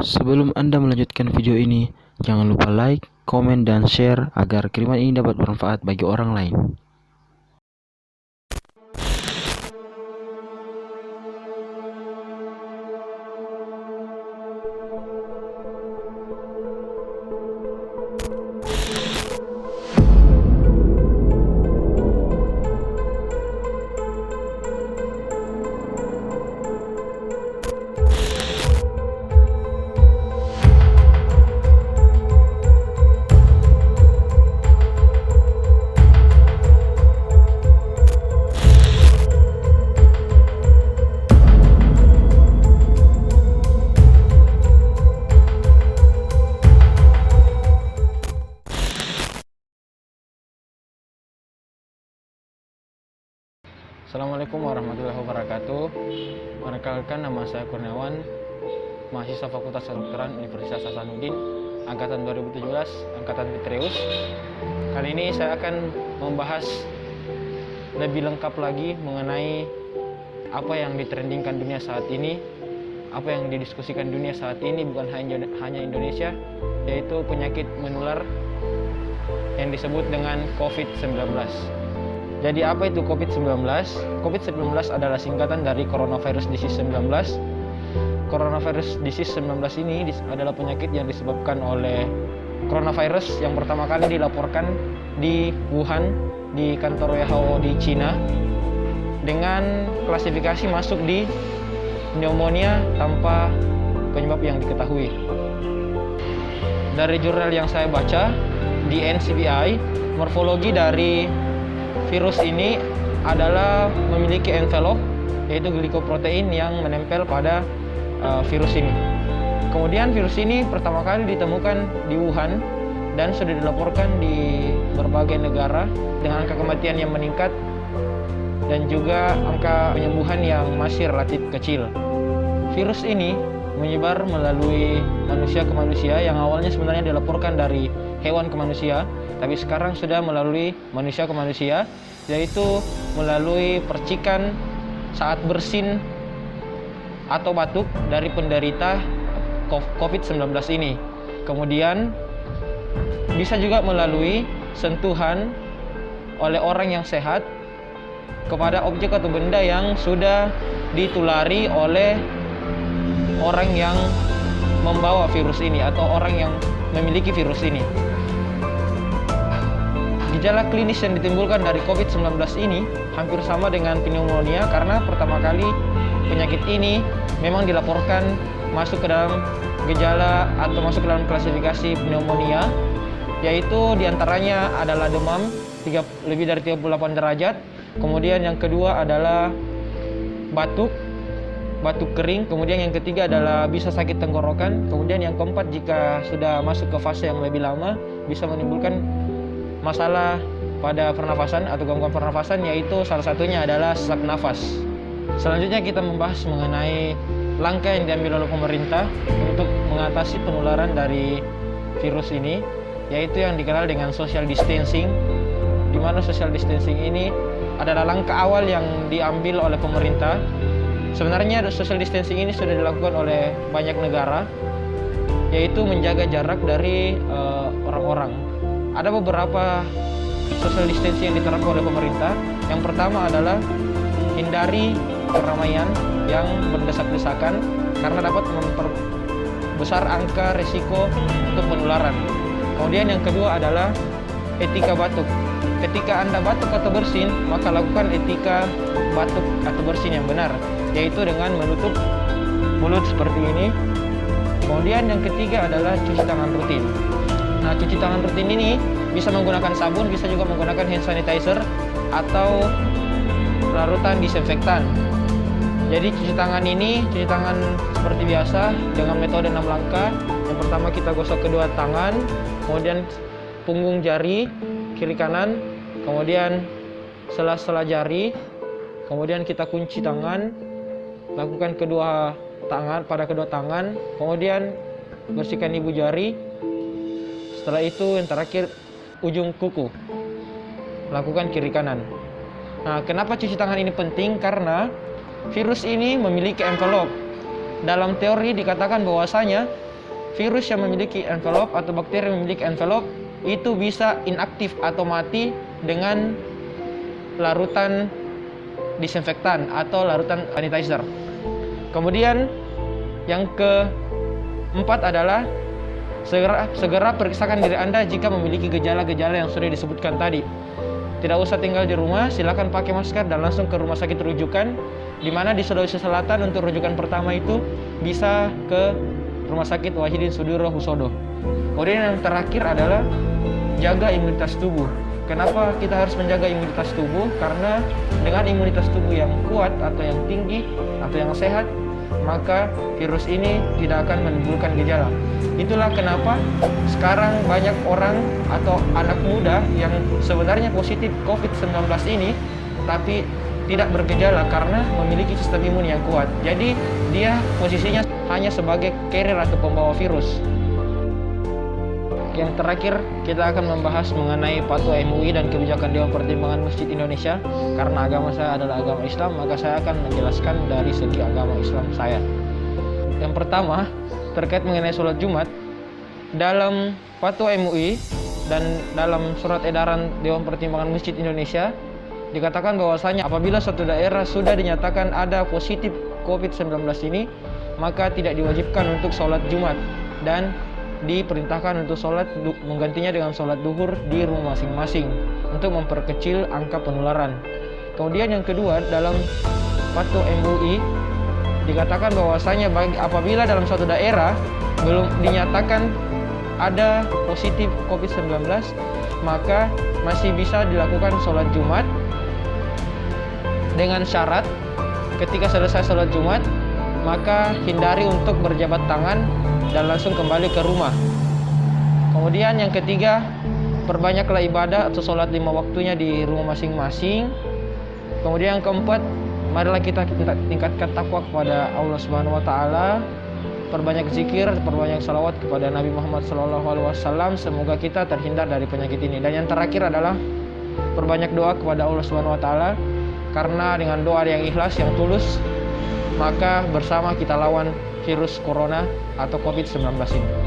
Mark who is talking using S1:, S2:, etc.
S1: Sebelum Anda melanjutkan video ini, jangan lupa like, komen, dan share agar kiriman ini dapat bermanfaat bagi orang lain.
S2: Assalamualaikum warahmatullahi wabarakatuh. Perkenalkan, nama saya Kurniawan, mahasiswa Fakultas Kedokteran Universitas Hasanuddin, angkatan 2017, angkatan Petreus. Kali ini saya akan membahas lebih lengkap lagi mengenai apa yang ditrendingkan dunia saat ini, apa yang didiskusikan dunia saat ini, bukan hanya Indonesia, yaitu penyakit menular yang disebut dengan COVID-19. Jadi apa itu COVID-19? COVID-19 adalah singkatan dari Coronavirus Disease 19. Coronavirus Disease 19 ini adalah penyakit yang disebabkan oleh coronavirus yang pertama kali dilaporkan di Wuhan, di kantor WHO di Cina, dengan klasifikasi masuk di pneumonia tanpa penyebab yang diketahui. Dari jurnal yang saya baca di NCBI, morfologi dari virus ini adalah memiliki envelop, yaitu glikoprotein yang menempel pada virus ini. Kemudian virus ini pertama kali ditemukan di Wuhan dan sudah dilaporkan di berbagai negara dengan angka kematian yang meningkat dan juga angka penyembuhan yang masih relatif kecil. Virus ini menyebar melalui manusia ke manusia, yang awalnya sebenarnya dilaporkan dari hewan ke manusia, tapi sekarang sudah melalui manusia ke manusia, yaitu melalui percikan saat bersin atau batuk dari penderita COVID-19 ini. Kemudian bisa juga melalui sentuhan oleh orang yang sehat kepada objek atau benda yang sudah ditulari oleh orang yang membawa virus ini atau orang yang memiliki virus ini. Gejala klinis yang ditimbulkan dari COVID-19 ini hampir sama dengan pneumonia, karena pertama kali penyakit ini memang dilaporkan masuk ke dalam gejala atau masuk ke dalam klasifikasi pneumonia, yaitu diantaranya adalah demam lebih dari 38 derajat, kemudian yang kedua adalah batuk kering, kemudian yang ketiga adalah bisa sakit tenggorokan, kemudian yang keempat jika sudah masuk ke fase yang lebih lama bisa menimbulkan masalah pada pernafasan atau gangguan pernafasan, yaitu salah satunya adalah sesak nafas. Selanjutnya kita membahas mengenai langkah yang diambil oleh pemerintah untuk mengatasi penularan dari virus ini, yaitu yang dikenal dengan social distancing, di mana social distancing ini adalah langkah awal yang diambil oleh pemerintah. Sebenarnya social distancing ini sudah dilakukan oleh banyak negara, yaitu menjaga jarak dari orang-orang. Ada beberapa social distancing yang diterapkan oleh pemerintah. Yang pertama adalah hindari keramaian yang berdesak-desakan karena dapat memperbesar angka risiko untuk penularan. Kemudian yang kedua adalah etika batuk. Ketika Anda batuk atau bersin, maka lakukan etika batuk atau bersin yang benar, yaitu dengan menutup mulut seperti ini. Kemudian yang ketiga adalah cuci tangan rutin. Nah, cuci tangan rutin ini bisa menggunakan sabun, bisa juga menggunakan hand sanitizer atau larutan disinfektan. Jadi cuci tangan seperti biasa dengan metode 6 langkah. Yang pertama kita gosok kedua tangan, kemudian punggung jari kiri kanan, kemudian sela-sela jari, kemudian kita kunci tangan, lakukan pada kedua tangan, kemudian bersihkan ibu jari. Setelah itu yang terakhir ujung kuku, lakukan kiri kanan. Nah, kenapa cuci tangan ini penting? Karena virus ini memiliki envelop. Dalam teori dikatakan bahwasanya virus yang memiliki envelope atau bakteri yang memiliki envelope itu bisa inaktif atau mati dengan larutan disinfektan atau larutan sanitizer. Kemudian yang keempat adalah segera periksakan diri Anda jika memiliki gejala-gejala yang sudah disebutkan tadi. Tidak usah tinggal di rumah, silakan pakai masker dan langsung ke rumah sakit rujukan, di mana di Sulawesi Selatan untuk rujukan pertama itu bisa ke Rumah Sakit Wahidin Sudirohusodo. Kemudian yang terakhir adalah jaga imunitas tubuh. Kenapa kita harus menjaga imunitas tubuh? Karena dengan imunitas tubuh yang kuat atau yang tinggi atau yang sehat, maka virus ini tidak akan menimbulkan gejala. Itulah kenapa sekarang banyak orang atau anak muda yang sebenarnya positif COVID-19 ini tapi tidak bergejala karena memiliki sistem imun yang kuat. Jadi dia posisinya hanya sebagai carrier atau pembawa virus. Yang terakhir, kita akan membahas mengenai Fatwa MUI dan kebijakan Dewan Pertimbangan Masjid Indonesia. Karena agama saya adalah agama Islam, maka saya akan menjelaskan dari segi agama Islam saya. Yang pertama, terkait mengenai sholat Jumat. Dalam Fatwa MUI dan dalam surat edaran Dewan Pertimbangan Masjid Indonesia, dikatakan bahwasanya apabila suatu daerah sudah dinyatakan ada positif COVID-19 ini, maka tidak diwajibkan untuk sholat Jumat dan diperintahkan untuk sholat menggantinya dengan sholat duhur di rumah masing-masing untuk memperkecil angka penularan. Kemudian yang kedua, dalam Fatwa MUI dikatakan bahwasanya apabila dalam suatu daerah belum dinyatakan ada positif COVID-19, maka masih bisa dilakukan sholat Jumat dengan syarat ketika selesai sholat Jumat, maka hindari untuk berjabat tangan dan langsung kembali ke rumah. Kemudian yang ketiga, perbanyaklah ibadah atau sholat 5 waktunya di rumah masing-masing. Kemudian yang keempat, marilah kita tingkatkan takwa kepada Allah Subhanahu wa taala. Perbanyak zikir, perbanyak salawat kepada Nabi Muhammad SAW. Semoga kita terhindar dari penyakit ini. Dan yang terakhir adalah perbanyak doa kepada Allah Subhanahu wa taala, karena dengan doa yang ikhlas, yang tulus, maka bersama kita lawan virus corona atau COVID-19 ini.